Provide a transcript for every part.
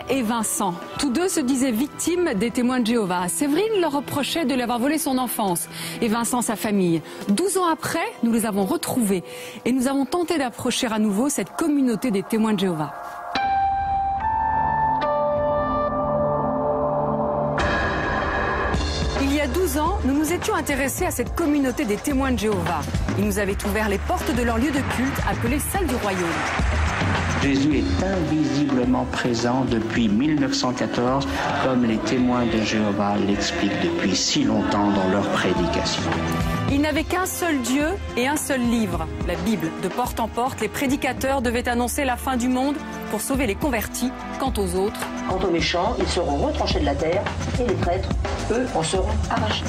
et Vincent. Tous deux se disaient victimes des témoins de Jéhovah. Séverine leur reprochait de lui avoir volé son enfance et Vincent sa famille. 12 ans après, nous les avons retrouvés et nous avons tenté d'approcher à nouveau cette communauté des témoins de Jéhovah. Il y a 12 ans, nous nous étions intéressés à cette communauté des témoins de Jéhovah. Ils nous avaient ouvert les portes de leur lieu de culte appelé Salle du Royaume. Jésus est invisiblement présent depuis 1914, comme les témoins de Jéhovah l'expliquent depuis si longtemps dans leur prédication. Ils n'avaient qu'un seul Dieu et un seul livre, la Bible. De porte en porte, les prédicateurs devaient annoncer la fin du monde pour sauver les convertis. Quant aux autres... Quant aux méchants, ils seront retranchés de la terre et les traîtres, eux, en seront arrachés.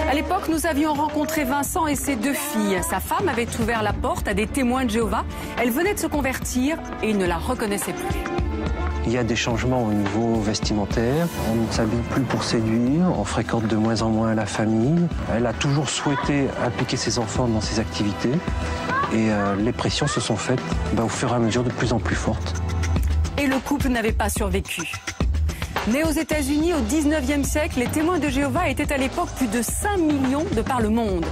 À l'époque, nous avions rencontré Vincent et ses deux filles. Sa femme avait ouvert la porte à des témoins de Jéhovah. Elle venait de se convertir et il ne la reconnaissait plus. Il y a des changements au niveau vestimentaire. On ne s'habille plus pour séduire, on fréquente de moins en moins la famille. Elle a toujours souhaité impliquer ses enfants dans ses activités. Et les pressions se sont faites au fur et à mesure de plus en plus fortes. Et le couple n'avait pas survécu. Nés aux États-Unis au 19e siècle, les témoins de Jéhovah étaient à l'époque plus de 5 millions de par le monde.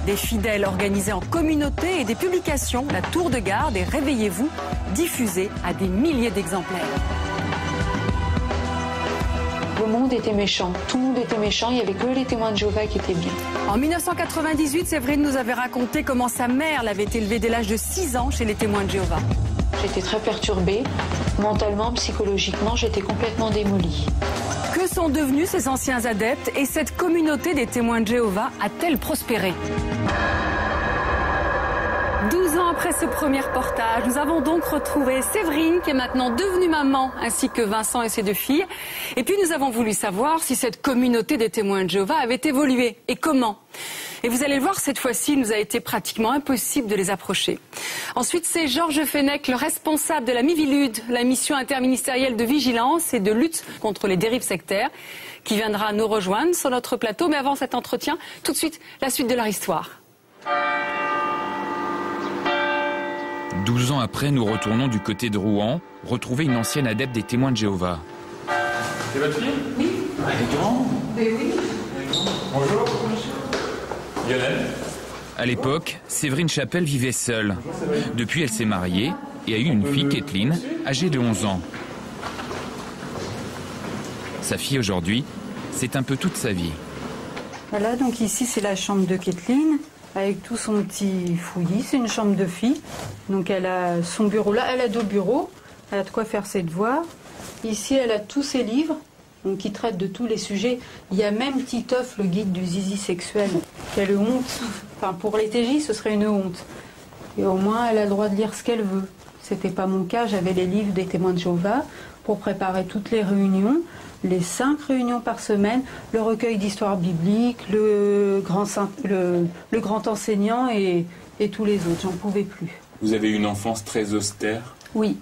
Des fidèles organisés en communauté et des publications, la Tour de Garde et Réveillez-vous, diffusées à des milliers d'exemplaires. Le monde était méchant, tout le monde était méchant, il n'y avait que les témoins de Jéhovah qui étaient bien. En 1998, Séverine nous avait raconté comment sa mère l'avait élevée dès l'âge de 6 ans chez les témoins de Jéhovah. J'étais très perturbée, mentalement, psychologiquement, j'étais complètement démolie. Que sont devenus ces anciens adeptes et cette communauté des témoins de Jéhovah a-t-elle prospéré ? 12 ans après ce premier reportage, nous avons donc retrouvé Séverine qui est maintenant devenue maman ainsi que Vincent et ses deux filles. Et puis nous avons voulu savoir si cette communauté des témoins de Jéhovah avait évolué et comment. Et vous allez le voir, cette fois-ci, il nous a été pratiquement impossible de les approcher. Ensuite, c'est Georges Fenech, le responsable de la Mivilude, la mission interministérielle de vigilance et de lutte contre les dérives sectaires, qui viendra nous rejoindre sur notre plateau. Mais avant cet entretien, tout de suite, la suite de leur histoire. 12 ans après, nous retournons du côté de Rouen, retrouver une ancienne adepte des témoins de Jéhovah. C'est votre fille? Oui. Elle est grande. Oui. Bonjour. Lionel. À l'époque, Séverine Chapelle vivait seule. Depuis, elle s'est mariée et a eu une fille, Kathleen, âgée de 11 ans. Sa fille aujourd'hui, c'est un peu toute sa vie. Voilà, donc ici c'est la chambre de Kathleen, avec tout son petit fouillis, c'est une chambre de fille. Donc elle a son bureau là, elle a 2 bureaux, elle a de quoi faire ses devoirs. Ici elle a tous ses livres, donc qui traitent de tous les sujets. Il y a même Titeuf, le guide du zizi sexuel, quelle honte. Enfin pour les TJ ce serait une honte. Et au moins elle a le droit de lire ce qu'elle veut. C'était pas mon cas, j'avais les livres des témoins de Jéhovah pour préparer toutes les réunions. Les 5 réunions par semaine, le recueil d'histoire biblique, le grand enseignant et tous les autres. J'en pouvais plus. Vous avez eu une enfance très austère? Oui.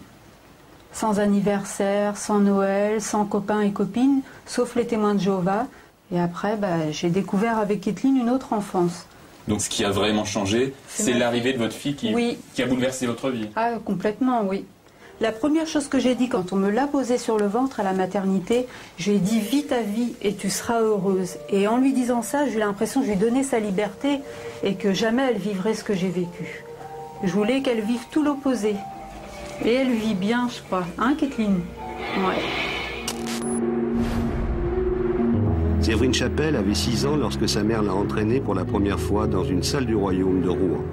Sans anniversaire, sans Noël, sans copains et copines, sauf les témoins de Jéhovah. Et après, j'ai découvert avec Kathleen une autre enfance. Donc ce qui a vraiment changé, c'est l'arrivée de votre fille qui a bouleversé votre vie? Ah, complètement, oui. La première chose que j'ai dit quand on me l'a posée sur le ventre à la maternité, je lui ai dit « vis ta vie et tu seras heureuse ». Et en lui disant ça, j'ai eu l'impression que je lui donnais sa liberté et que jamais elle vivrait ce que j'ai vécu. Je voulais qu'elle vive tout l'opposé. Et elle vit bien, je crois. Hein, Kathleen? Ouais. Séverine Chapelle avait 6 ans lorsque sa mère l'a entraînée pour la première fois dans une salle du royaume de Rouen.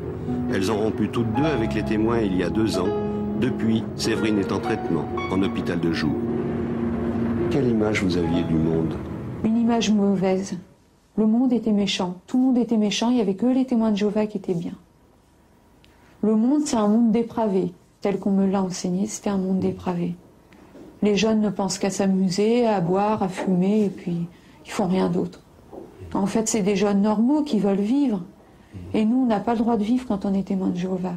Elles ont rompu toutes deux avec les témoins il y a 2 ans. Depuis, Séverine est en traitement, en hôpital de jour. Quelle image vous aviez du monde? Une image mauvaise. Le monde était méchant. Tout le monde était méchant. Il n'y avait que les témoins de Jéhovah qui étaient bien. Le monde, c'est un monde dépravé. Tel qu'on me l'a enseigné, c'était un monde dépravé. Les jeunes ne pensent qu'à s'amuser, à boire, à fumer, et puis ils font rien d'autre. En fait, c'est des jeunes normaux qui veulent vivre. Et nous, on n'a pas le droit de vivre quand on est témoin de Jéhovah.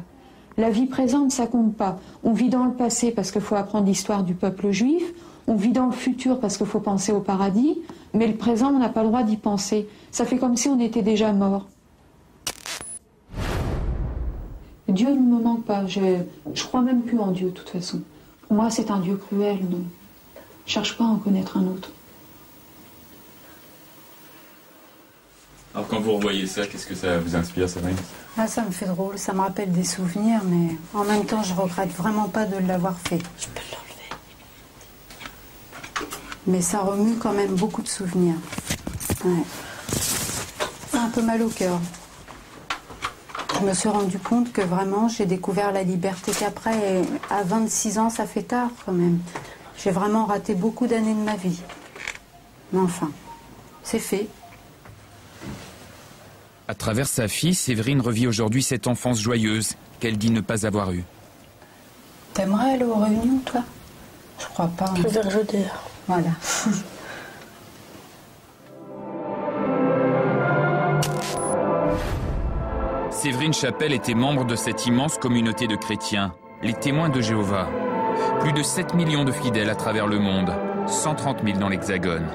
La vie présente, ça compte pas. On vit dans le passé parce qu'il faut apprendre l'histoire du peuple juif. On vit dans le futur parce qu'il faut penser au paradis. Mais le présent, on n'a pas le droit d'y penser. Ça fait comme si on était déjà mort. Dieu ne me manque pas. Je crois même plus en Dieu, de toute façon. Pour moi, c'est un Dieu cruel, non. Cherche pas à en connaître un autre. Alors quand vous revoyez ça, qu'est-ce que ça vous inspire, Séverine? Ah, ça me fait drôle, ça me rappelle des souvenirs, mais en même temps, je regrette vraiment pas de l'avoir fait. Je peux l'enlever. Mais ça remue quand même beaucoup de souvenirs. Ouais. C'est un peu mal au cœur. Je me suis rendu compte que vraiment, j'ai découvert la liberté qu'après. Et à 26 ans, ça fait tard quand même. J'ai vraiment raté beaucoup d'années de ma vie. Mais enfin, c'est fait. À travers sa fille, Séverine revit aujourd'hui cette enfance joyeuse qu'elle dit ne pas avoir eue. T'aimerais aller aux réunions, toi? Je crois pas. Je veux dire, je dis. Voilà. Séverine Chapelle était membre de cette immense communauté de chrétiens, les Témoins de Jéhovah. Plus de 7 millions de fidèles à travers le monde, 130 000 dans l'Hexagone.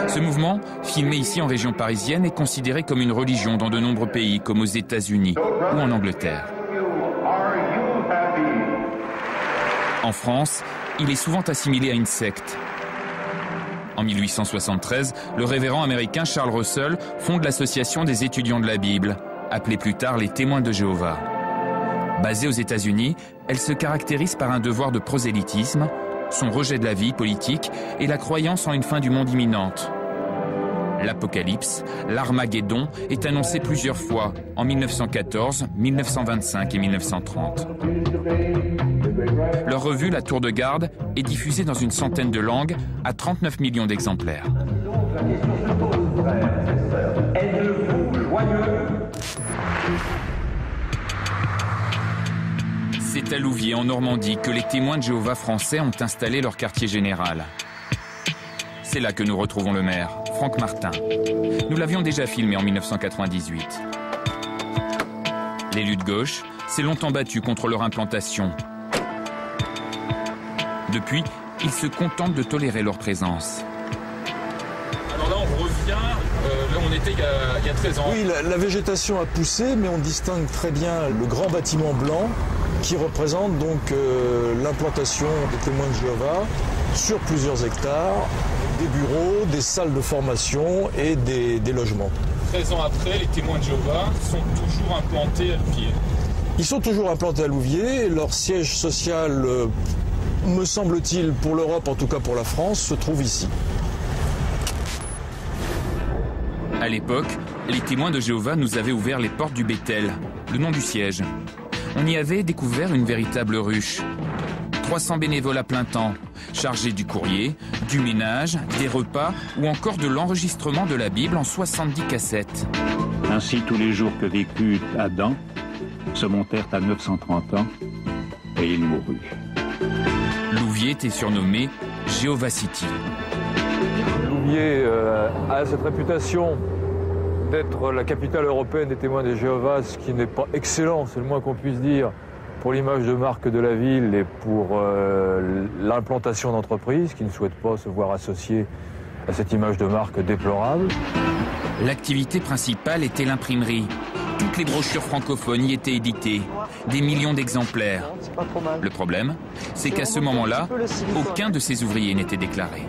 Ce mouvement, filmé ici en région parisienne, est considéré comme une religion dans de nombreux pays, comme aux États-Unis ou en Angleterre. En France, il est souvent assimilé à une secte. En 1873, le révérend américain Charles Russell fonde l'association des étudiants de la Bible, appelée plus tard les Témoins de Jéhovah. Basée aux États-Unis, elle se caractérise par un devoir de prosélytisme, son rejet de la vie politique et la croyance en une fin du monde imminente. L'Apocalypse, l'Armageddon, est annoncé plusieurs fois, en 1914, 1925 et 1930. Leur revue, La Tour de Garde, est diffusée dans une centaine de langues, à 39 millions d'exemplaires. C'est à Louviers, en Normandie, que les Témoins de Jéhovah français ont installé leur quartier général. C'est là que nous retrouvons le maire, Franck Martin. Nous l'avions déjà filmé en 1998. L'élu de gauche s'est longtemps battu contre leur implantation. Depuis, ils se contentent de tolérer leur présence. Alors là, on revient là où on était il y a 13 ans. Oui, la végétation a poussé, mais on distingue très bien le grand bâtiment blanc qui représente donc l'implantation des Témoins de Jéhovah sur plusieurs hectares, des bureaux, des salles de formation et des logements. 13 ans après, les Témoins de Jéhovah sont toujours implantés à Louviers. Ils sont toujours implantés à Louviers. Leur siège social, me semble-t-il, pour l'Europe, en tout cas pour la France, se trouve ici. À l'époque, les Témoins de Jéhovah nous avaient ouvert les portes du Bethel, le nom du siège. On y avait découvert une véritable ruche. 300 bénévoles à plein temps, chargés du courrier, du ménage, des repas ou encore de l'enregistrement de la Bible en 70 cassettes. Ainsi, tous les jours que vécut Adam se montèrent à 930 ans et il mourut. Louviers était surnommé Jéhovah City. Louviers a cette réputation d'être la capitale européenne des Témoins de Jéhovah, ce qui n'est pas excellent, c'est le moins qu'on puisse dire, pour l'image de marque de la ville et pour l'implantation d'entreprises qui ne souhaitent pas se voir associées à cette image de marque déplorable. L'activité principale était l'imprimerie. Toutes les brochures francophones y étaient éditées, des millions d'exemplaires. Le problème, c'est qu'à ce moment-là, aucun de ces ouvriers n'était déclaré.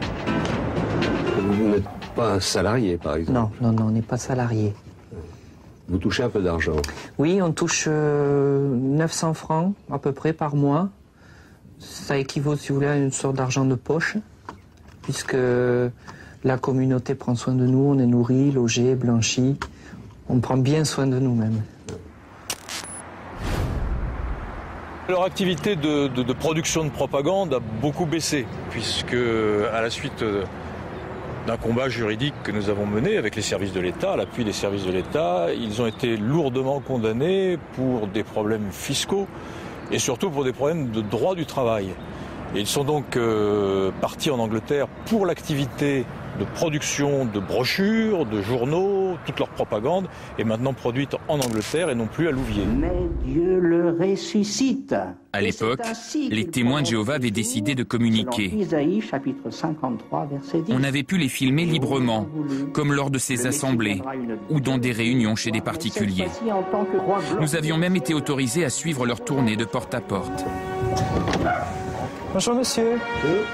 Vous n'êtes pas un salarié, par exemple? Non, on n'est pas salarié. Vous touchez un peu d'argent? Oui, on touche 900 francs à peu près par mois. Ça équivaut, si vous voulez, à une sorte d'argent de poche, puisque la communauté prend soin de nous, on est nourris, logés, blanchis. On prend bien soin de nous-mêmes. Leur activité de production de propagande a beaucoup baissé, puisque à la suite d'un combat juridique que nous avons mené avec les services de l'État, à l'appui des services de l'État, ils ont été lourdement condamnés pour des problèmes fiscaux et surtout pour des problèmes de droit du travail. Et ils sont donc partis en Angleterre pour l'activité de production de brochures, de journaux, toute leur propagande est maintenant produite en Angleterre et non plus à Louviers. Mais Dieu le ressuscite. À l'époque, les Témoins de Jéhovah avaient décidé de communiquer. Isaïe, chapitre 53, verset 10. On avait pu les filmer librement, comme lors de ces assemblées ou dans des réunions chez des particuliers. Nous avions même été autorisés à suivre leur tournée de porte à porte. Bonjour monsieur.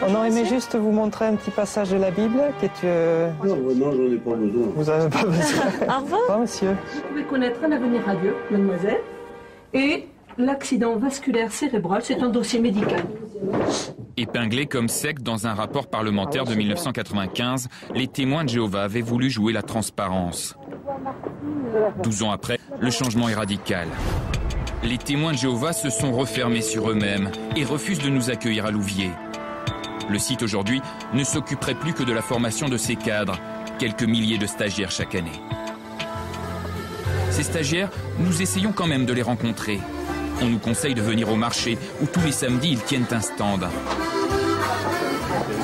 On aurait aimé juste vous montrer un petit passage de la Bible qui est... Non, j'en ai pas besoin. Vous n'avez pas besoin. Au revoir. Au revoir monsieur. Vous pouvez connaître un avenir radieux, mademoiselle, et l'accident vasculaire cérébral, c'est un dossier médical. Épinglés comme secte dans un rapport parlementaire de 1995, les témoins de Jéhovah avaient voulu jouer la transparence. 12 ans après, le changement est radical. Les témoins de Jéhovah se sont refermés sur eux-mêmes et refusent de nous accueillir à Louviers. Le site aujourd'hui ne s'occuperait plus que de la formation de ses cadres, quelques milliers de stagiaires chaque année. Ces stagiaires, nous essayons quand même de les rencontrer. On nous conseille de venir au marché où tous les samedis ils tiennent un stand.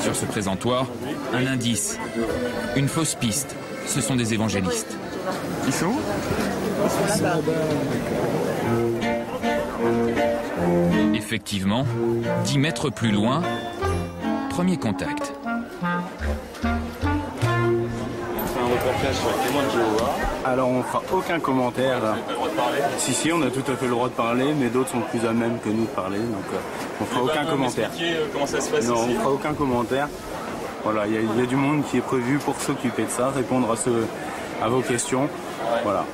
Sur ce présentoir, un indice, une fausse piste, ce sont des évangélistes. Ils sont où ? Effectivement, 10 mètres plus loin, premier contact. On fait un reportage sur les témoins de Jéhovah. Alors on fera aucun commentaire. Vous n'avez pas le droit de parler ? Si, on a tout à fait le droit de parler, mais d'autres sont plus à même que nous de parler, donc on fera aucun commentaire. Comment ça se passe Non, ici ? on fera aucun commentaire. Voilà, il y a du monde qui est prévu pour s'occuper de ça, répondre à vos questions. Voilà.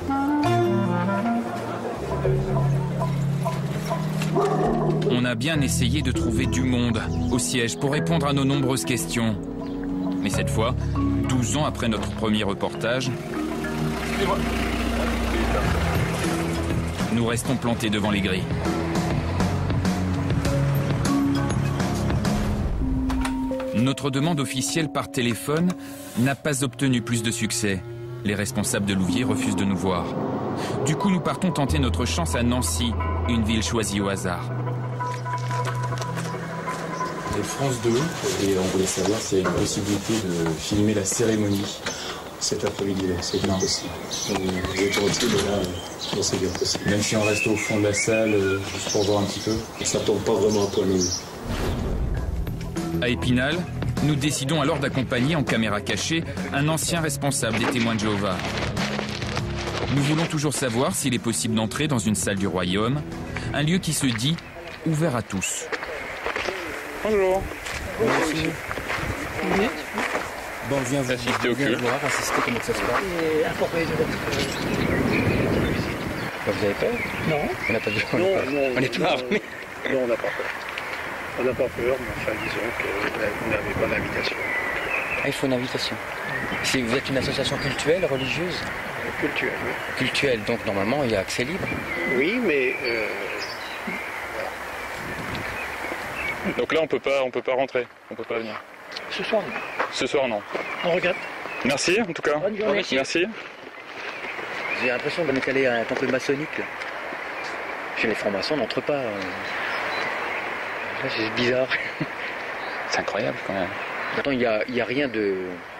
On a bien essayé de trouver du monde au siège pour répondre à nos nombreuses questions. Mais cette fois, 12 ans après notre premier reportage, nous restons plantés devant les grilles. Notre demande officielle par téléphone n'a pas obtenu plus de succès. Les responsables de Louviers refusent de nous voir. Du coup, nous partons tenter notre chance à Nancy, une ville choisie au hasard. Et France 2, et on voulait savoir s'il y a une possibilité de filmer la cérémonie cet après-midi-là. C'est bien possible. Vous êtes retiré de là, c'est bien possible. Même si on reste au fond de la salle, juste pour voir un petit peu. Ça tombe pas vraiment à poil. À Épinal, nous décidons alors d'accompagner en caméra cachée un ancien responsable des témoins de Jéhovah. Nous voulons toujours savoir s'il est possible d'entrer dans une salle du royaume, un lieu qui se dit ouvert à tous. Bonjour. Bonjour. Bon, on vient voir, assister comment ça se passe. Et informer de Vous avez peur? Non. On n'a pas peur. On n'est pas armé. Non, on n'a pas peur. On n'a pas peur, mais enfin, disons qu'on n'avait pas d'invitation. Ah, il faut une invitation. Si vous êtes une association cultuelle, religieuse? Cultuelle, oui. Cultuelle, donc normalement il y a accès libre. Oui, mais... Donc là on peut pas rentrer, on peut pas venir. Ce soir, non. Ce soir non. On regrette. Merci en tout cas. Bonne journée. Merci. J'ai l'impression qu'on est allé à un temple maçonnique. Là. Chez les francs-maçons, on n'entre pas. C'est bizarre. C'est incroyable quand même. Attends, il n'y a rien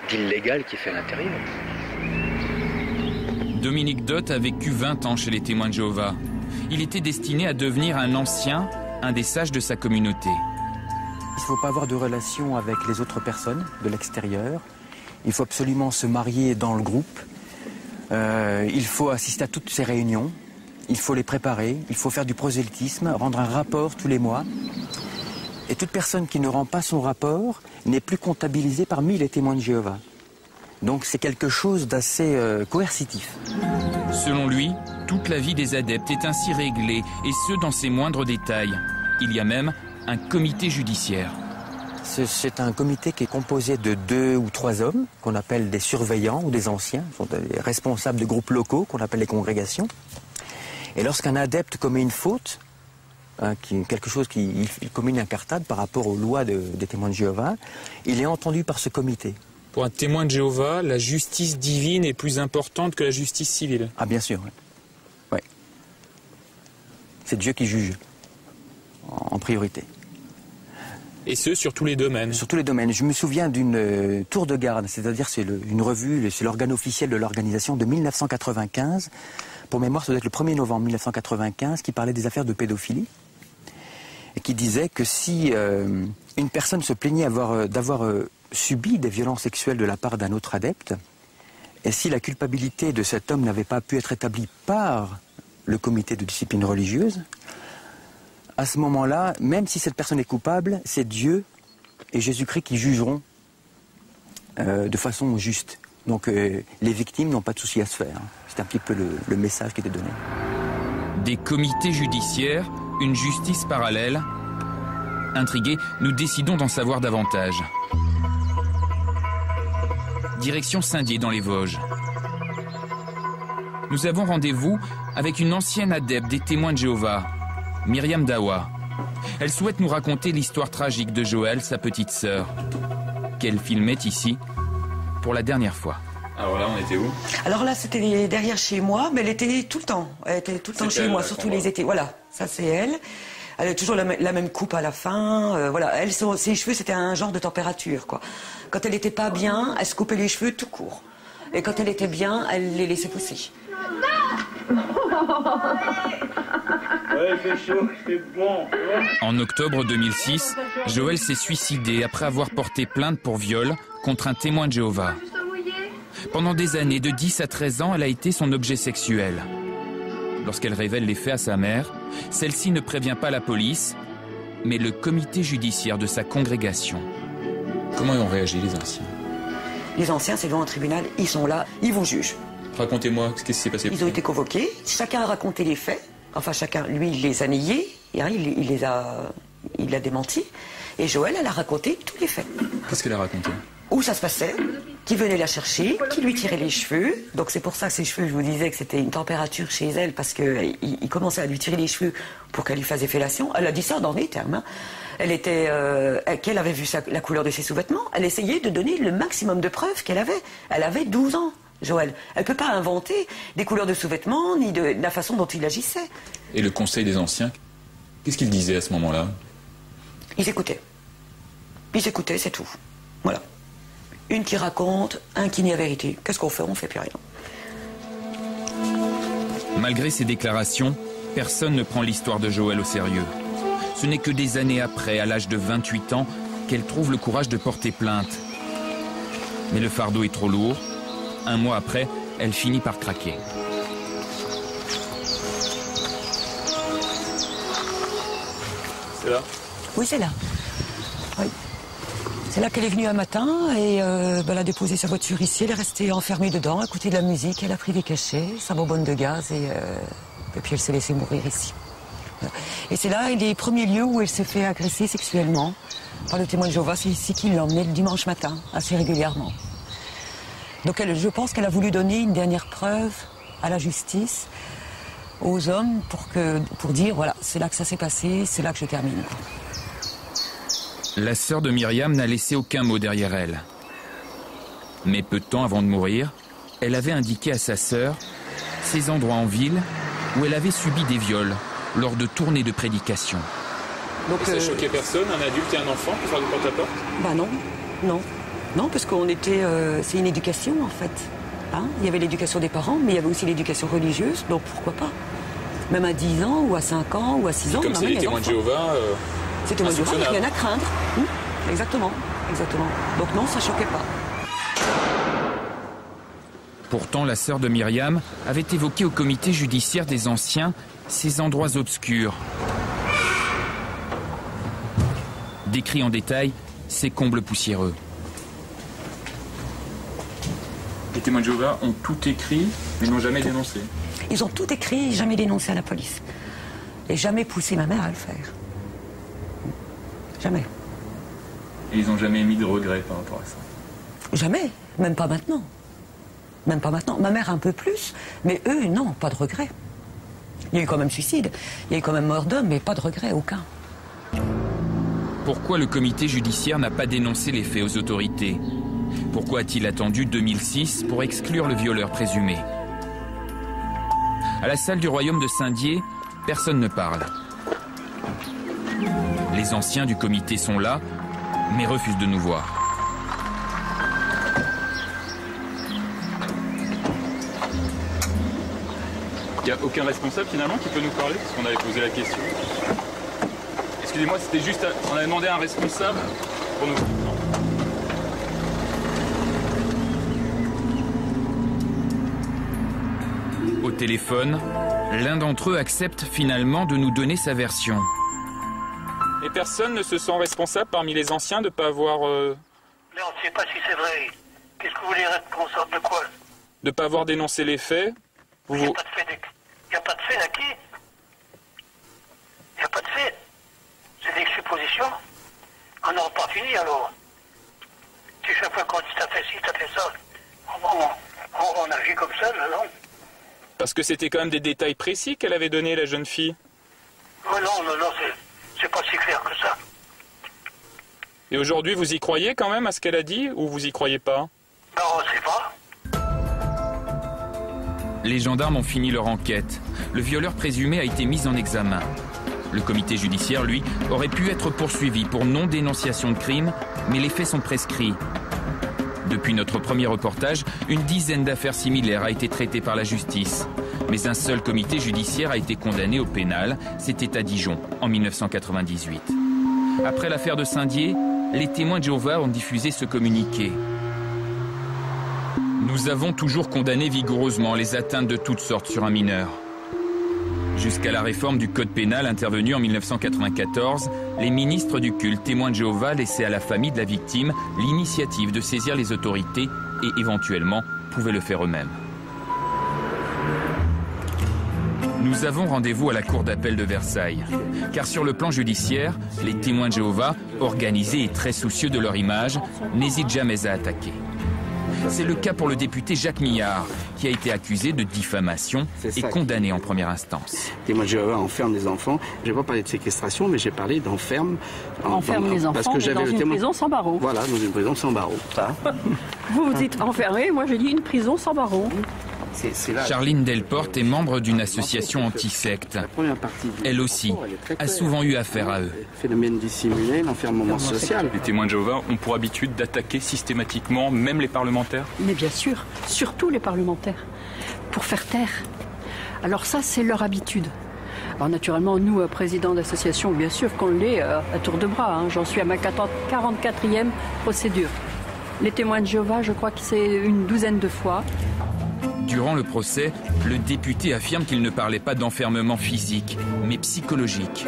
d'illégal qui est fait à l'intérieur. Dominique Dott a vécu 20 ans chez les témoins de Jéhovah. Il était destiné à devenir un ancien, un des sages de sa communauté. Il ne faut pas avoir de relation avec les autres personnes de l'extérieur. Il faut absolument se marier dans le groupe. Il faut assister à toutes ces réunions. Il faut les préparer. Il faut faire du prosélytisme, rendre un rapport tous les mois. Et toute personne qui ne rend pas son rapport n'est plus comptabilisée parmi les témoins de Jéhovah. Donc c'est quelque chose d'assez coercitif. Selon lui, toute la vie des adeptes est ainsi réglée, et ce dans ses moindres détails. Il y a même un comité judiciaire. C'est un comité qui est composé de 2 ou 3 hommes, qu'on appelle des surveillants ou des anciens, sont des responsables de groupes locaux, qu'on appelle les congrégations. Et lorsqu'un adepte commet une faute, quelque chose qui commet un cartade par rapport aux lois des témoins de Jéhovah, il est entendu par ce comité. Pour un témoin de Jéhovah, la justice divine est plus importante que la justice civile. Ah bien sûr, oui. Ouais. C'est Dieu qui juge, en priorité. Et ce, sur tous les domaines? Sur tous les domaines. Je me souviens d'une tour de garde, c'est-à-dire c'est une revue, c'est l'organe officiel de l'organisation de 1995. Pour mémoire, ça doit être le 1er novembre 1995, qui parlait des affaires de pédophilie. Et qui disait que si une personne se plaignait d'avoir subi des violences sexuelles de la part d'un autre adepte, et si la culpabilité de cet homme n'avait pas pu être établie par le comité de discipline religieuse, à ce moment-là, même si cette personne est coupable, c'est Dieu et Jésus-Christ qui jugeront de façon juste. Donc les victimes n'ont pas de souci à se faire. C'est un petit peu le message qui était donné. Des comités judiciaires, une justice parallèle. Intrigués, nous décidons d'en savoir davantage. Direction Saint-Dié dans les Vosges. Nous avons rendez-vous avec une ancienne adepte des témoins de Jéhovah, Myriam Dawa. Elle souhaite nous raconter l'histoire tragique de Joël, sa petite sœur, qu'elle filmait ici pour la dernière fois. Alors là, on était où? Alors là, c'était derrière chez moi, mais elle était tout le temps. Elle était tout le temps chez moi, surtout les étés. Voilà, ça c'est elle. Elle a toujours la même coupe à la fin. Voilà, elle, ses cheveux, c'était un genre de température, quoi. Quand elle n'était pas bien, elle se coupait les cheveux tout court. Et quand elle était bien, elle les laissait pousser. Ouais, il fait chaud, c'est bon. En octobre 2006, Joël s'est suicidé après avoir porté plainte pour viol contre un témoin de Jéhovah. Pendant des années, de 10 à 13 ans, elle a été son objet sexuel. Lorsqu'elle révèle les faits à sa mère, celle-ci ne prévient pas la police, mais le comité judiciaire de sa congrégation. Comment ont réagi les anciens? Les anciens, c'est devant un tribunal, ils sont là, ils vous jugent. Racontez-moi, qu'est-ce qui s'est passé? Ils ont été convoqués, chacun a raconté les faits. Enfin, chacun, lui, il les a niés, il a démenti. Et Joël, elle a raconté tous les faits. Qu'est-ce qu'elle a raconté? Où ça se passait, qui venait la chercher, qui lui tirait les cheveux. Donc c'est pour ça que ses cheveux, je vous disais que c'était une température chez elle, parce qu'il commençait à lui tirer les cheveux pour qu'elle lui fasse des fellations. Elle a dit ça dans les termes. Hein. Qu'elle avait vu la couleur de ses sous-vêtements. Elle essayait de donner le maximum de preuves qu'elle avait. Elle avait 12 ans. Joël, elle ne peut pas inventer des couleurs de sous-vêtements ni de la façon dont il agissait. Et le conseil des anciens, qu'est-ce qu'ils disaient à ce moment-là? Ils écoutaient. Ils écoutaient, c'est tout. Voilà. Une qui raconte, un qui nie la vérité. Qu'est-ce qu'on fait? On ne fait plus rien. Malgré ces déclarations, personne ne prend l'histoire de Joël au sérieux. Ce n'est que des années après, à l'âge de 28 ans, qu'elle trouve le courage de porter plainte. Mais le fardeau est trop lourd. Un mois après, elle finit par craquer. C'est là? Oui, c'est là. Oui. C'est là qu'elle est venue un matin et elle a déposé sa voiture ici. Elle est restée enfermée dedans, à écouter de la musique. Elle a pris des cachets, sa bonbonne de gaz et puis elle s'est laissée mourir ici. Et c'est là les premiers lieux où elle s'est fait agresser sexuellement par le témoin de Jéhovah. C'est ici qu'il l'emmenait le dimanche matin, assez régulièrement. Donc je pense qu'elle a voulu donner une dernière preuve à la justice, aux hommes, pour dire, voilà, c'est là que ça s'est passé, c'est là que je termine. La sœur de Myriam n'a laissé aucun mot derrière elle. Mais peu de temps avant de mourir, elle avait indiqué à sa sœur ces endroits en ville où elle avait subi des viols lors de tournées de prédication. Donc, ça choquait personne, un adulte et un enfant, pour faire du porte-à-porte? Bah non, non. Non, parce qu'on était... c'est une éducation, en fait. Hein, il y avait l'éducation des parents, mais il y avait aussi l'éducation religieuse, donc pourquoi pas? Même à 10 ans, ou à 5 ans, ou à 6 ans... Comme c'est les témoins de Jéhovah... c'est témoins de Jéhovah, il n'y a rien à craindre. Exactement, exactement. Donc non, ça choquait pas. Pourtant, la sœur de Myriam avait évoqué au comité judiciaire des anciens ces endroits obscurs. Décrit en détail ces combles poussiéreux. Les témoins de Jéhovah ont tout écrit, mais n'ont jamais dénoncé. Ils ont tout écrit, jamais dénoncé à la police. Et jamais poussé ma mère à le faire. Jamais. Et ils n'ont jamais émis de regrets par rapport à ça? Jamais, même pas maintenant. Même pas maintenant. Ma mère un peu plus, mais eux, non, pas de regret. Il y a eu quand même suicide, il y a eu quand même mort d'homme, mais pas de regret, aucun. Pourquoi le comité judiciaire n'a pas dénoncé les faits aux autorités? Pourquoi a-t-il attendu 2006 pour exclure le violeur présumé? À la salle du royaume de Saint-Dié, personne ne parle. Les anciens du comité sont là, mais refusent de nous voir. Il n'y a aucun responsable finalement qui peut nous parler, parce qu'on avait posé la question. Excusez-moi, c'était juste... On avait demandé à un responsable pour nous... Au téléphone, l'un d'entre eux accepte finalement de nous donner sa version. Et personne ne se sent responsable parmi les anciens de ne pas avoir... Mais on ne sait pas si c'est vrai. Qu'est-ce que vous voulez responsable de quoi? De ne pas avoir dénoncé les faits? Il n'y a pas de fait d'acquis. Il n'y a pas de fait. C'est des suppositions. On n'aura pas fini alors. Si chaque fois qu'on dit t'as fait ci, t'as fait ça, on agit comme ça, là, non? Parce que c'était quand même des détails précis qu'elle avait donnés, la jeune fille. Oh non, c'est pas si clair que ça. Et aujourd'hui, vous y croyez quand même à ce qu'elle a dit, ou vous y croyez pas? Ben, on sait pas. Les gendarmes ont fini leur enquête. Le violeur présumé a été mis en examen. Le comité judiciaire, lui, aurait pu être poursuivi pour non-dénonciation de crime, mais les faits sont prescrits. Depuis notre premier reportage, une dizaine d'affaires similaires a été traitée par la justice. Mais un seul comité judiciaire a été condamné au pénal, c'était à Dijon, en 1998. Après l'affaire de Saint-Dié, les témoins de Jéhovah ont diffusé ce communiqué. Nous avons toujours condamné vigoureusement les atteintes de toutes sortes sur un mineur. Jusqu'à la réforme du code pénal intervenue en 1994, les ministres du culte témoins de Jéhovah laissaient à la famille de la victime l'initiative de saisir les autorités et éventuellement pouvaient le faire eux-mêmes. Nous avons rendez-vous à la cour d'appel de Versailles, car sur le plan judiciaire, les témoins de Jéhovah, organisés et très soucieux de leur image, n'hésitent jamais à attaquer. C'est le cas pour le député Jacques Millard, qui a été accusé de diffamation et condamné en première instance. Les témoins de Jéhovah enferment des enfants. Je n'ai pas parlé de séquestration, mais j'ai parlé d'enferme. Enferme les enfants parce que dans une prison sans barreaux. Voilà, dans une prison sans barreaux. Ça. Vous dites enfermé, moi j'ai dit une prison sans barreaux. Charline Delporte est membre d'une association anti-secte. Elle aussi a souvent eu affaire à eux. Phénomène dissimulé, l'enfermement social. Les témoins de Jéhovah ont pour habitude d'attaquer systématiquement même les parlementaires? Mais bien sûr, surtout les parlementaires, pour faire taire. Alors ça, c'est leur habitude. Alors naturellement, nous, présidents d'association, bien sûr qu'on l'est à tour de bras. Hein. J'en suis à ma 44e procédure. Les témoins de Jéhovah, je crois que c'est une douzaine de fois. Durant le procès, le député affirme qu'il ne parlait pas d'enfermement physique, mais psychologique.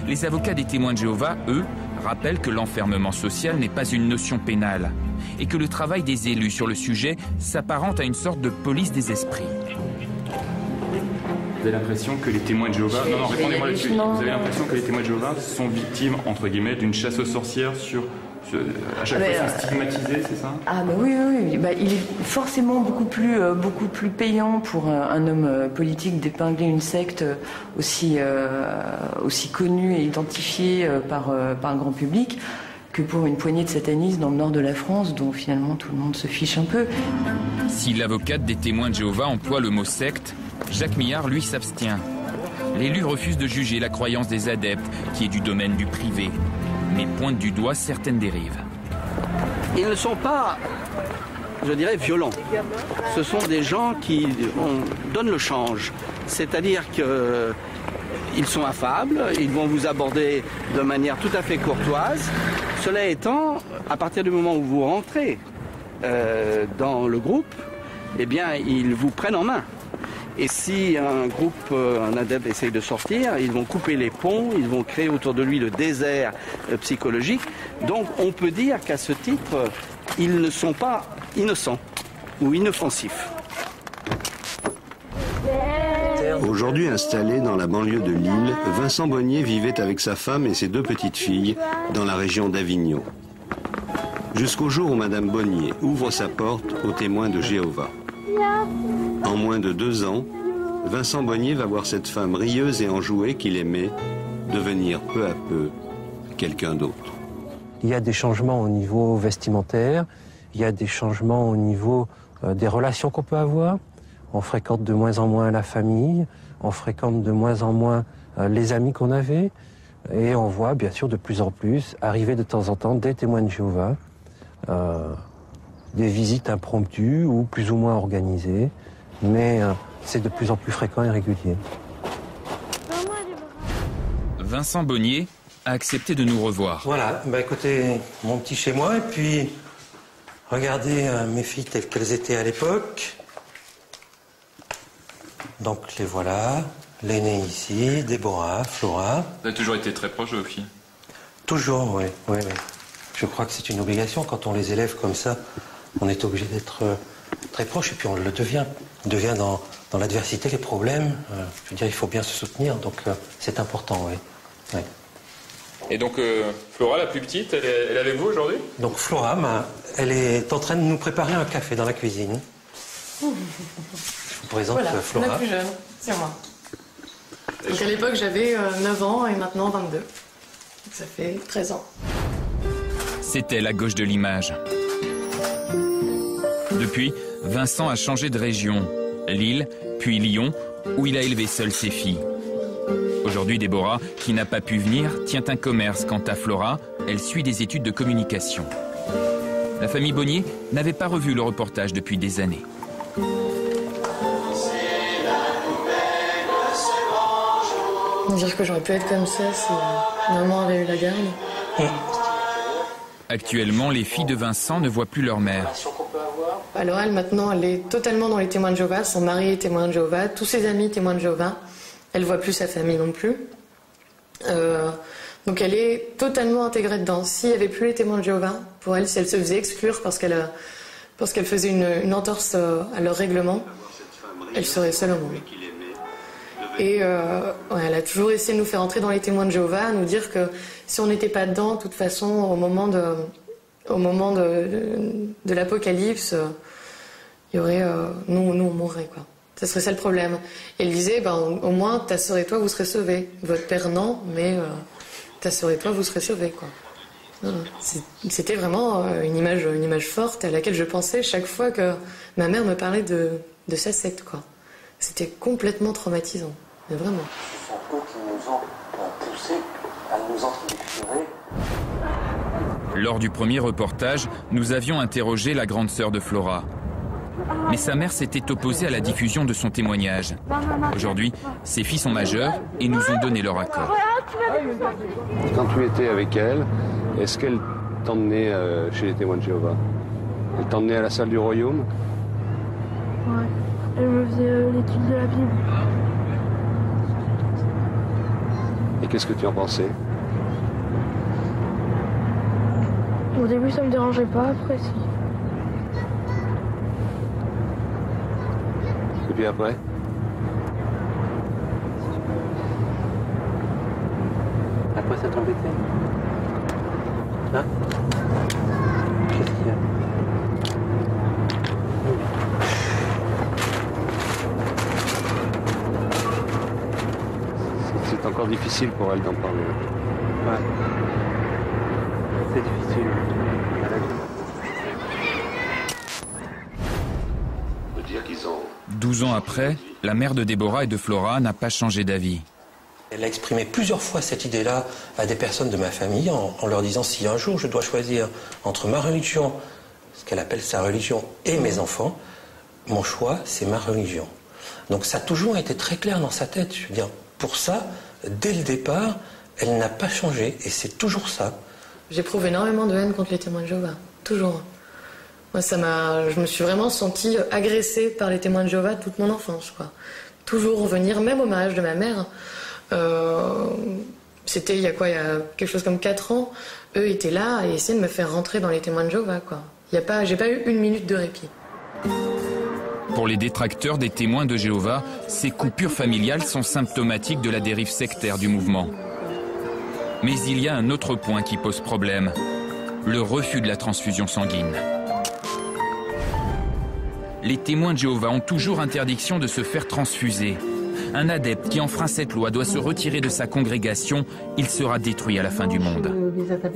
Les avocats des témoins de Jéhovah, eux, rappellent que l'enfermement social n'est pas une notion pénale et que le travail des élus sur le sujet s'apparente à une sorte de police des esprits. Vous avez l'impression que les témoins de Jéhovah... Non, répondez-moi là-dessus. Vous avez l'impression que les témoins de Jéhovah sont victimes, entre guillemets, d'une chasse aux sorcières sur... À chaque fois, ils sont stigmatisés, c'est ça? Ah bah oui. Bah, il est forcément beaucoup plus payant pour un homme politique d'épingler une secte aussi connue et identifiée par un grand public que pour une poignée de satanistes dans le nord de la France, dont finalement tout le monde se fiche un peu. Si l'avocate des témoins de Jéhovah emploie le mot secte, Jacques Millard, lui, s'abstient. L'élu refuse de juger la croyance des adeptes, qui est du domaine du privé, mais pointe du doigt certaines dérives. Ils ne sont pas, je dirais, violents. Ce sont des gens qui donnent le change. C'est-à-dire qu'ils sont affables, ils vont vous aborder de manière tout à fait courtoise. Cela étant, à partir du moment où vous rentrez dans le groupe, eh bien, ils vous prennent en main. Et si un adepte essaye de sortir, ils vont couper les ponts, ils vont créer autour de lui le désert psychologique. Donc on peut dire qu'à ce titre, ils ne sont pas innocents ou inoffensifs. Aujourd'hui installé dans la banlieue de Lille, Vincent Bonnier vivait avec sa femme et ses deux petites filles dans la région d'Avignon. Jusqu'au jour où Madame Bonnier ouvre sa porte aux témoins de Jéhovah. En moins de 2 ans, Vincent Bonnier va voir cette femme rieuse et enjouée qu'il aimait devenir peu à peu quelqu'un d'autre. Il y a des changements au niveau vestimentaire, il y a des changements au niveau des relations qu'on peut avoir. On fréquente de moins en moins la famille, on fréquente de moins en moins les amis qu'on avait. Et on voit bien sûr de plus en plus arriver de temps en temps des témoins de Jéhovah, des visites impromptues ou plus ou moins organisées, mais c'est de plus en plus fréquent et régulier. Vincent Bonnier a accepté de nous revoir. Voilà, bah écoutez, mon petit chez moi, et puis regardez mes filles telles qu'elles étaient à l'époque. Donc les voilà, l'aînée ici, Déborah, Flora. Vous avez toujours été très proche de vos filles? Toujours, oui. Je crois que c'est une obligation. Quand on les élève comme ça, on est obligé d'être très proche, et puis on le devient. On devient dans l'adversité, les problèmes. Je veux dire, il faut bien se soutenir, donc c'est important, oui. Oui. Et donc, Flora, la plus petite, elle est avec vous aujourd'hui? Donc Flora, elle est en train de nous préparer un café dans la cuisine. Je vous présente Flora. La plus jeune, c'est moi. Donc à l'époque, j'avais 9 ans et maintenant 22. Donc ça fait 13 ans. C'est elle à gauche de l'image. Depuis, Vincent a changé de région. Lille, puis Lyon, où il a élevé seul ses filles. Aujourd'hui, Déborah, qui n'a pas pu venir, tient un commerce. Quant à Flora, elle suit des études de communication. La famille Bonnier n'avait pas revu le reportage depuis des années. Dire que j'aurais pu être comme ça si maman avait eu la garde. Actuellement, les filles de Vincent ne voient plus leur mère. Alors elle, maintenant, elle est totalement dans les témoins de Jéhovah. Son mari est témoin de Jéhovah, tous ses amis témoins de Jéhovah. Elle ne voit plus sa famille non plus. Donc elle est totalement intégrée dedans. S'il n'y avait plus les témoins de Jéhovah, pour elle, si elle se faisait exclure parce qu'elle faisait une entorse à leur règlement, elle serait seule au monde. Et elle a toujours essayé de nous faire entrer dans les témoins de Jéhovah, nous dire que si on n'était pas dedans, de toute façon, au moment de l'apocalypse, il y aurait nous on mourrait, quoi. Ça serait ça le problème. Et elle disait, au moins ta sœur et toi vous serez sauvés. Votre père non, mais ta sœur et toi vous serez sauvés, quoi. C'était vraiment une image forte à laquelle je pensais chaque fois que ma mère me parlait de sa secte, quoi. C'était complètement traumatisant, mais vraiment. Ce sont eux qui nous ont poussés à nous entraîner. Lors du premier reportage, nous avions interrogé la grande sœur de Flora. Mais sa mère s'était opposée à la diffusion de son témoignage. Aujourd'hui, ses filles sont majeures et nous ont donné leur accord. Quand tu étais avec elle, est-ce qu'elle t'emmenait chez les témoins de Jéhovah? Elle t'emmenait à la salle du royaume? Ouais, elle me faisait l'étude de la Bible. Et qu'est-ce que tu en pensais? Au début, ça me dérangeait pas, après, si. Et puis après? Après, ça t'embêtait? Hein? Qu'est-ce qu'il y a? C'est encore difficile pour elle d'en parler. Ouais. C'est difficile. 12 ans après, la mère de Déborah et de Flora n'a pas changé d'avis. Elle a exprimé plusieurs fois cette idée-là à des personnes de ma famille en leur disant si un jour je dois choisir entre ma religion, ce qu'elle appelle sa religion, et mes enfants, mon choix c'est ma religion. Donc ça a toujours été très clair dans sa tête. Je veux dire, pour ça, dès le départ, elle n'a pas changé et c'est toujours ça. J'éprouve énormément de haine contre les témoins de Jéhovah, toujours. Moi, je me suis vraiment sentie agressée par les témoins de Jéhovah toute mon enfance, quoi. Toujours revenir, même au mariage de ma mère. C'était il y a quelque chose comme 4 ans. Eux étaient là et essayaient de me faire rentrer dans les témoins de Jéhovah, quoi. J'ai pas eu une minute de répit. Pour les détracteurs des témoins de Jéhovah, ces coupures familiales sont symptomatiques de la dérive sectaire du mouvement. Mais il y a un autre point qui pose problème, le refus de la transfusion sanguine. Les témoins de Jéhovah ont toujours interdiction de se faire transfuser. Un adepte qui enfreint cette loi doit se retirer de sa congrégation, il sera détruit à la fin du monde.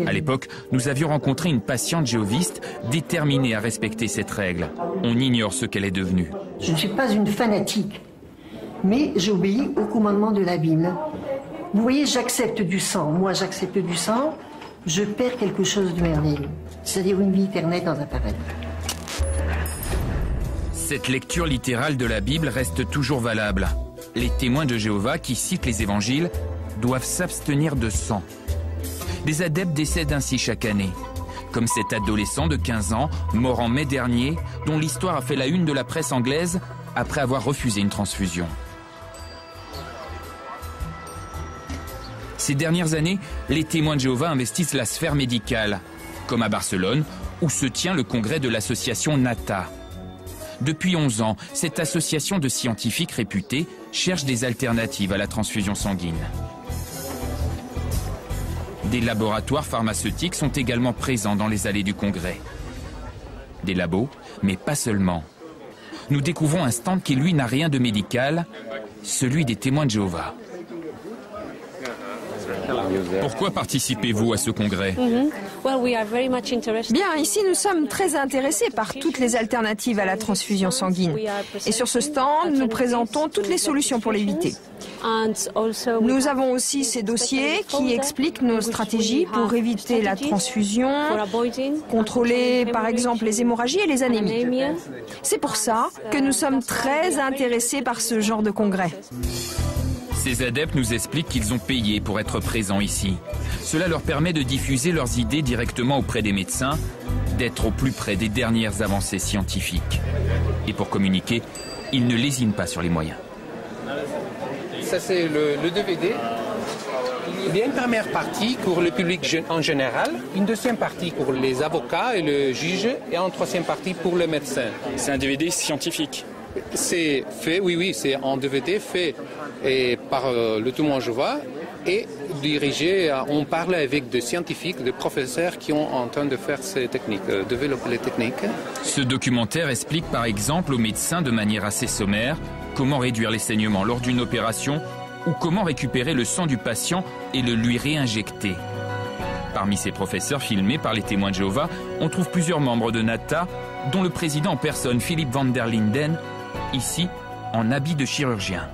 À l'époque, nous avions rencontré une patiente jéhoviste déterminée à respecter cette règle. On ignore ce qu'elle est devenue. Je ne suis pas une fanatique, mais j'obéis au commandement de la Bible. Vous voyez, j'accepte du sang. Moi, j'accepte du sang, je perds quelque chose de merveilleux, c'est-à-dire une vie éternelle dans un paradis. Cette lecture littérale de la Bible reste toujours valable. Les témoins de Jéhovah qui citent les évangiles doivent s'abstenir de sang. Des adeptes décèdent ainsi chaque année. Comme cet adolescent de 15 ans, mort en mai dernier, dont l'histoire a fait la une de la presse anglaise après avoir refusé une transfusion. Ces dernières années, les témoins de Jéhovah investissent la sphère médicale, comme à Barcelone, où se tient le congrès de l'association NATA. Depuis 11 ans, cette association de scientifiques réputés cherche des alternatives à la transfusion sanguine. Des laboratoires pharmaceutiques sont également présents dans les allées du congrès. Des labos, mais pas seulement. Nous découvrons un stand qui, lui, n'a rien de médical, celui des témoins de Jéhovah. Pourquoi participez-vous à ce congrès? Bien, ici nous sommes très intéressés par toutes les alternatives à la transfusion sanguine. Et sur ce stand, nous présentons toutes les solutions pour l'éviter. Nous avons aussi ces dossiers qui expliquent nos stratégies pour éviter la transfusion, contrôler par exemple les hémorragies et les anémies. C'est pour ça que nous sommes très intéressés par ce genre de congrès. Ces adeptes nous expliquent qu'ils ont payé pour être présents ici. Cela leur permet de diffuser leurs idées directement auprès des médecins, d'être au plus près des dernières avancées scientifiques. Et pour communiquer, ils ne lésinent pas sur les moyens. Ça c'est le DVD. Il y a une première partie pour le public en général, une deuxième partie pour les avocats et le juge, et une troisième partie pour le médecin. C'est un DVD scientifique. C'est fait, oui, c'est en DVD fait par le témoin Jéhovah et dirigé. On parle avec des scientifiques, des professeurs qui sont en train de faire ces techniques, développer les techniques. Ce documentaire explique par exemple aux médecins de manière assez sommaire comment réduire les saignements lors d'une opération ou comment récupérer le sang du patient et le lui réinjecter. Parmi ces professeurs filmés par les témoins de Jéhovah, on trouve plusieurs membres de NATA, dont le président en personne, Philippe van der Linden, ici en habit de chirurgien.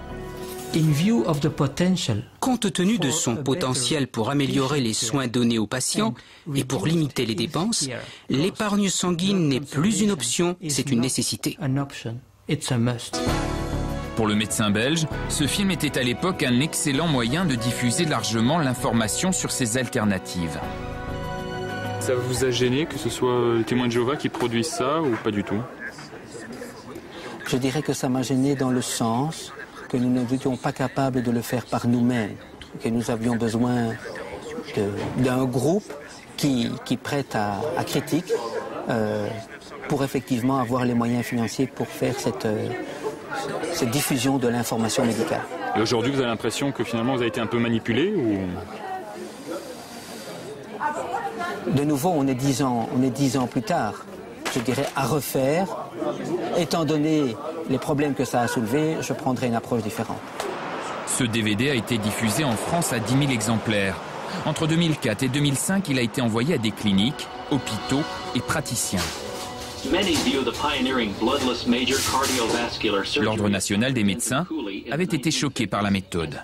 Compte tenu de son potentiel pour améliorer les soins donnés aux patients et pour limiter les dépenses, l'épargne sanguine n'est plus une option, c'est une nécessité. Pour le médecin belge, ce film était à l'époque un excellent moyen de diffuser largement l'information sur ces alternatives. Ça vous a gêné que ce soit les témoins de Jéhovah qui produisent ça ou pas du tout? Je dirais que ça m'a gêné dans le sens que nous n'étions pas capables de le faire par nous-mêmes, que nous avions besoin d'un groupe qui prête à critique pour effectivement avoir les moyens financiers pour faire cette diffusion de l'information médicale. Et aujourd'hui, vous avez l'impression que finalement vous avez été un peu manipulé ou... De nouveau, on est 10 ans plus tard. Je dirais à refaire. Étant donné les problèmes que ça a soulevés, je prendrai une approche différente. Ce DVD a été diffusé en France à 10 000 exemplaires. Entre 2004 et 2005, il a été envoyé à des cliniques, hôpitaux et praticiens. L'Ordre national des médecins avait été choqué par la méthode.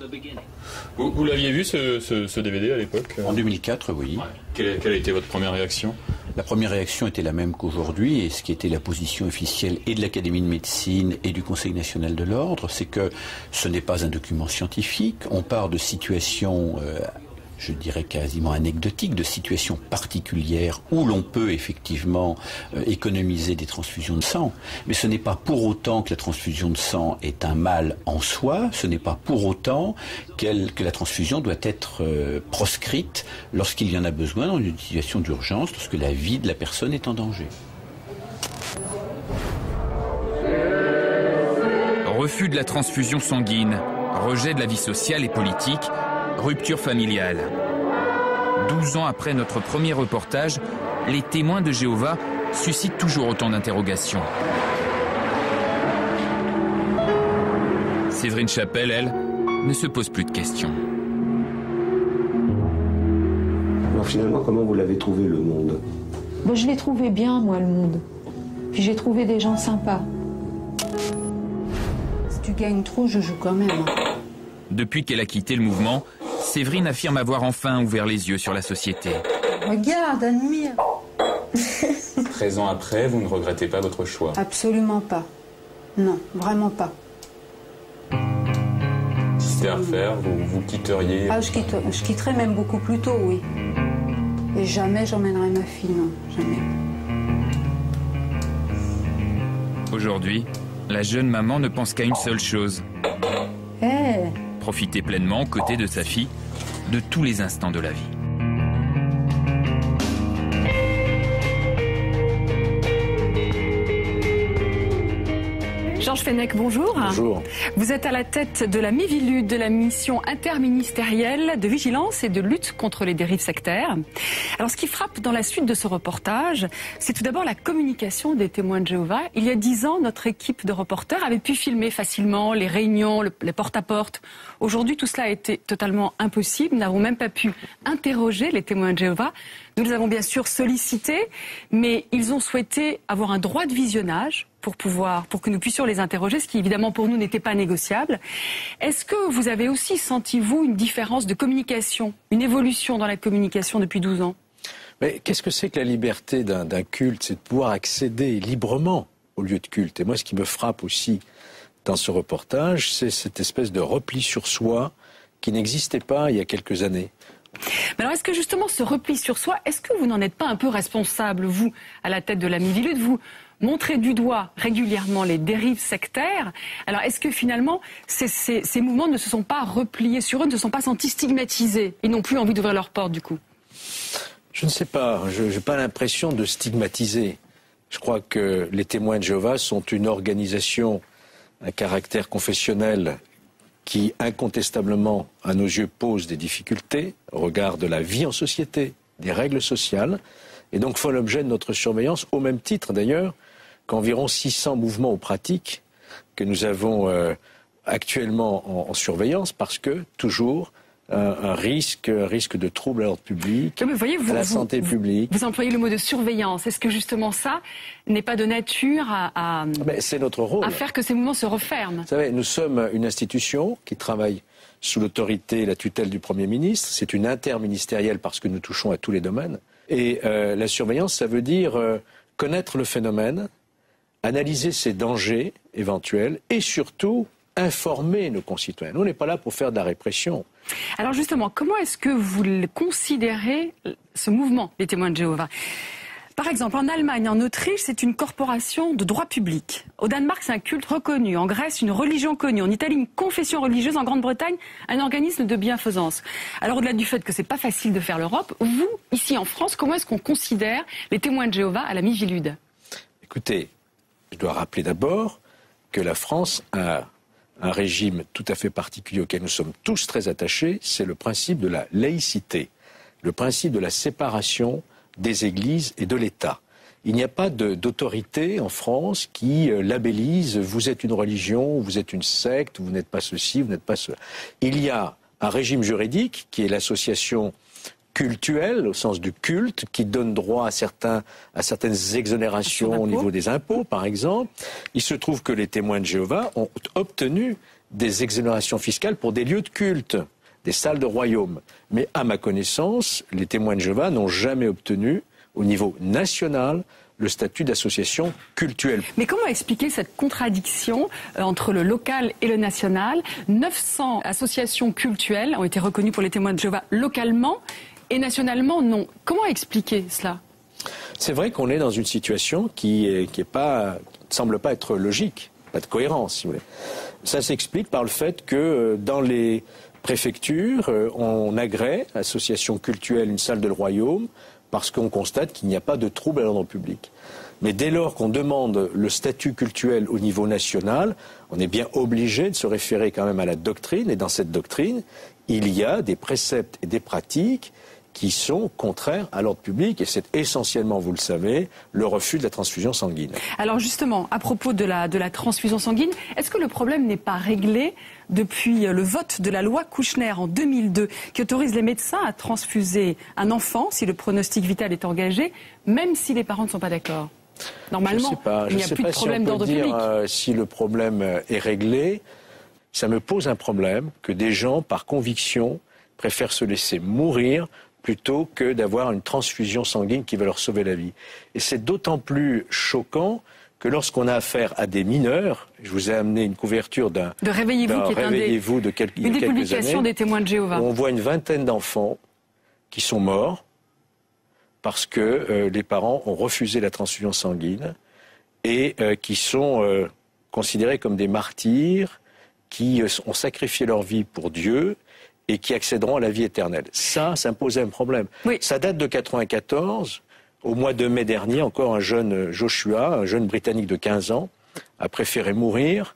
Vous l'aviez vu ce DVD à l'époque? En 2004, oui. Quelle a été votre première réaction? La première réaction était la même qu'aujourd'hui, et ce qui était la position officielle et de l'Académie de médecine et du Conseil national de l'Ordre, c'est que ce n'est pas un document scientifique. On part de situations, je dirais quasiment anecdotiques, de situations particulières où l'on peut effectivement économiser des transfusions de sang. Mais ce n'est pas pour autant que la transfusion de sang est un mal en soi, ce n'est pas pour autant que la transfusion doit être proscrite lorsqu'il y en a besoin dans une situation d'urgence, lorsque la vie de la personne est en danger. Refus de la transfusion sanguine, rejet de la vie sociale et politique, rupture familiale. 12 ans après notre premier reportage, les témoins de Jéhovah suscitent toujours autant d'interrogations. Séverine Chapelle, elle, ne se pose plus de questions. Alors finalement, comment vous l'avez trouvé, le monde? Ben, je l'ai trouvé bien, moi, le monde. Puis j'ai trouvé des gens sympas. Si tu gagnes trop, je joue quand même. Depuis qu'elle a quitté le mouvement, Séverine affirme avoir enfin ouvert les yeux sur la société. Regarde, admire. 13 ans après, vous ne regrettez pas votre choix? Absolument pas. Non, vraiment pas. Si c'était à refaire, vous quitteriez? Ah, je quitterais même beaucoup plus tôt, oui. Et jamais j'emmènerai ma fille, non, jamais. Aujourd'hui, la jeune maman ne pense qu'à une seule chose. Hey. Profiter pleinement aux côtés de sa fille de tous les instants de la vie. Georges Fenech, bonjour. Bonjour. Vous êtes à la tête de la MIVILUD, de la mission interministérielle de vigilance et de lutte contre les dérives sectaires. Alors ce qui frappe dans la suite de ce reportage, c'est tout d'abord la communication des témoins de Jéhovah. Il y a 10 ans, notre équipe de reporters avait pu filmer facilement les réunions, les porte-à-porte. Aujourd'hui, tout cela a été totalement impossible. Nous n'avons même pas pu interroger les témoins de Jéhovah. Nous les avons bien sûr sollicités, mais ils ont souhaité avoir un droit de visionnage pour que nous puissions les interroger, ce qui évidemment pour nous n'était pas négociable. Est-ce que vous avez aussi senti, vous, une différence de communication, une évolution dans la communication depuis 12 ans ? Mais qu'est-ce que c'est que la liberté d'un culte ? C'est de pouvoir accéder librement au lieu de culte. Et moi, ce qui me frappe aussi dans ce reportage, c'est cette espèce de repli sur soi qui n'existait pas il y a quelques années. Mais alors, est-ce que justement ce repli sur soi, est-ce que vous n'en êtes pas un peu responsable, vous, à la tête de la MIVILUD, vous montrez du doigt régulièrement les dérives sectaires. Alors, est-ce que finalement, ces mouvements ne se sont pas repliés sur eux, ne se sont pas sentis stigmatisés et n'ont plus envie d'ouvrir leurs portes, du coup ? Je ne sais pas. Je n'ai pas l'impression de stigmatiser. Je crois que les témoins de Jéhovah sont une organisation à caractère confessionnel qui, incontestablement, à nos yeux, pose des difficultés au regard de la vie en société, des règles sociales, et donc font l'objet de notre surveillance, au même titre d'ailleurs qu'environ 600 mouvements ou pratiques que nous avons actuellement en surveillance, parce que toujours un risque de trouble à l'ordre public, à la santé publique. Vous employez le mot de surveillance. Est-ce que justement ça n'est pas de nature c'est notre rôle. À faire que ces mouvements se referment ? Vous savez, nous sommes une institution qui travaille sous l'autorité et la tutelle du Premier ministre. C'est une interministérielle parce que nous touchons à tous les domaines. Et la surveillance, ça veut dire connaître le phénomène, analyser ses dangers éventuels et surtout informer nos concitoyens. Nous, on n'est pas là pour faire de la répression. Alors justement, comment est-ce que vous considérez ce mouvement des témoins de Jéhovah ? Par exemple, en Allemagne, en Autriche, c'est une corporation de droit public. Au Danemark, c'est un culte reconnu. En Grèce, une religion connue. En Italie, une confession religieuse. En Grande-Bretagne, un organisme de bienfaisance. Alors, au-delà du fait que c'est pas facile de faire l'Europe, vous, ici en France, comment est-ce qu'on considère les témoins de Jéhovah à la MIVILUD ? Écoutez, je dois rappeler d'abord que la France a un régime tout à fait particulier auquel nous sommes tous très attachés, c'est le principe de la laïcité, le principe de la séparation des églises et de l'État. Il n'y a pas d'autorité en France qui labellise « vous êtes une religion, vous êtes une secte, vous n'êtes pas ceci, vous n'êtes pas cela ». Il y a un régime juridique qui est l'association cultuelle, au sens du culte, qui donne droit à certaines exonérations au niveau des impôts, par exemple. Il se trouve que les témoins de Jéhovah ont obtenu des exonérations fiscales pour des lieux de culte, des salles de royaume. Mais à ma connaissance, les témoins de Jéhovah n'ont jamais obtenu, au niveau national, le statut d'association cultuelle. Mais comment expliquer cette contradiction entre le local et le national ? 900 associations cultuelles ont été reconnues pour les témoins de Jéhovah localement, et nationalement, non. Comment expliquer cela ? C'est vrai qu'on est dans une situation qui ne semble pas être logique, pas de cohérence, si vous voulez. Ça s'explique par le fait que dans les préfectures, on agrée, association cultuelle, une salle de royaume, parce qu'on constate qu'il n'y a pas de trouble à l'ordre public. Mais dès lors qu'on demande le statut cultuel au niveau national, on est bien obligé de se référer quand même à la doctrine, et dans cette doctrine, il y a des préceptes et des pratiques qui sont contraires à l'ordre public, et c'est essentiellement, vous le savez, le refus de la transfusion sanguine. Alors justement, à propos de la transfusion sanguine, est-ce que le problème n'est pas réglé depuis le vote de la loi Kouchner en 2002, qui autorise les médecins à transfuser un enfant si le pronostic vital est engagé, même si les parents ne sont pas d'accord ? Normalement, il n'y a plus de problème d'ordre public. Si le problème est réglé, ça me pose un problème que des gens, par conviction, préfèrent se laisser mourir plutôt que d'avoir une transfusion sanguine qui va leur sauver la vie. Et c'est d'autant plus choquant que lorsqu'on a affaire à des mineurs, je vous ai amené une couverture de Réveillez-vous de quelques années, publication des témoins de Jéhovah. Où on voit une vingtaine d'enfants qui sont morts parce que les parents ont refusé la transfusion sanguine et qui sont considérés comme des martyrs, qui ont sacrifié leur vie pour Dieu et qui accéderont à la vie éternelle. Ça me posait un problème. Oui. Ça date de 1994. Au mois de mai dernier, encore un jeune Joshua, un jeune Britannique de 15 ans, a préféré mourir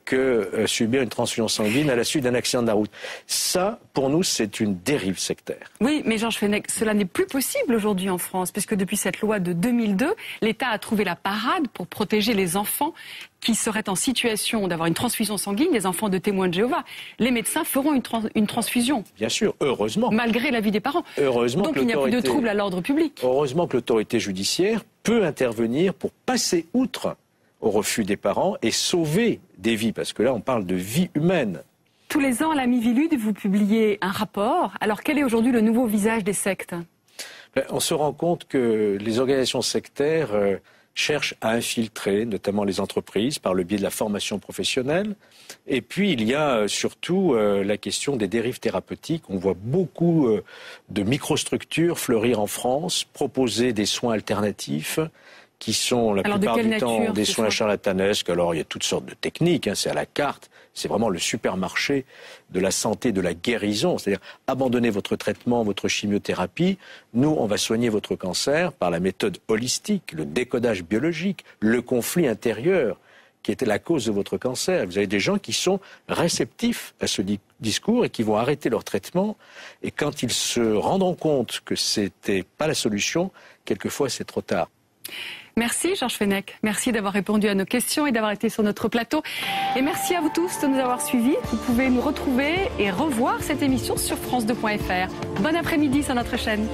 que subir une transfusion sanguine à la suite d'un accident de la route. Ça, pour nous, c'est une dérive sectaire. Oui, mais Georges Fenech, cela n'est plus possible aujourd'hui en France, puisque depuis cette loi de 2002, l'État a trouvé la parade pour protéger les enfants qui seraient en situation d'avoir une transfusion sanguine, les enfants de témoins de Jéhovah. Les médecins feront une transfusion. Bien sûr, heureusement. Malgré l'avis des parents. Heureusement. Donc il n'y a plus de trouble à l'ordre public. Heureusement que l'autorité judiciaire peut intervenir pour passer outre au refus des parents et sauver des vies, parce que là on parle de vie humaine. Tous les ans à la Miviludes, vous publiez un rapport. Alors quel est aujourd'hui le nouveau visage des sectes ? On se rend compte que les organisations sectaires cherchent à infiltrer notamment les entreprises par le biais de la formation professionnelle. Et puis il y a surtout la question des dérives thérapeutiques. On voit beaucoup de microstructures fleurir en France, proposer des soins alternatifs qui sont la plupart du temps des soins charlatanesques. Alors il y a toutes sortes de techniques, c'est à la carte, c'est vraiment le supermarché de la santé, de la guérison. C'est-à-dire abandonnez votre traitement, votre chimiothérapie, nous on va soigner votre cancer par la méthode holistique, le décodage biologique, le conflit intérieur qui était la cause de votre cancer. Vous avez des gens qui sont réceptifs à ce discours et qui vont arrêter leur traitement, et quand ils se rendront compte que c'était pas la solution, quelquefois c'est trop tard. Merci Georges Fenech, merci d'avoir répondu à nos questions et d'avoir été sur notre plateau. Et merci à vous tous de nous avoir suivis. Vous pouvez nous retrouver et revoir cette émission sur France2.fr. Bon après-midi sur notre chaîne.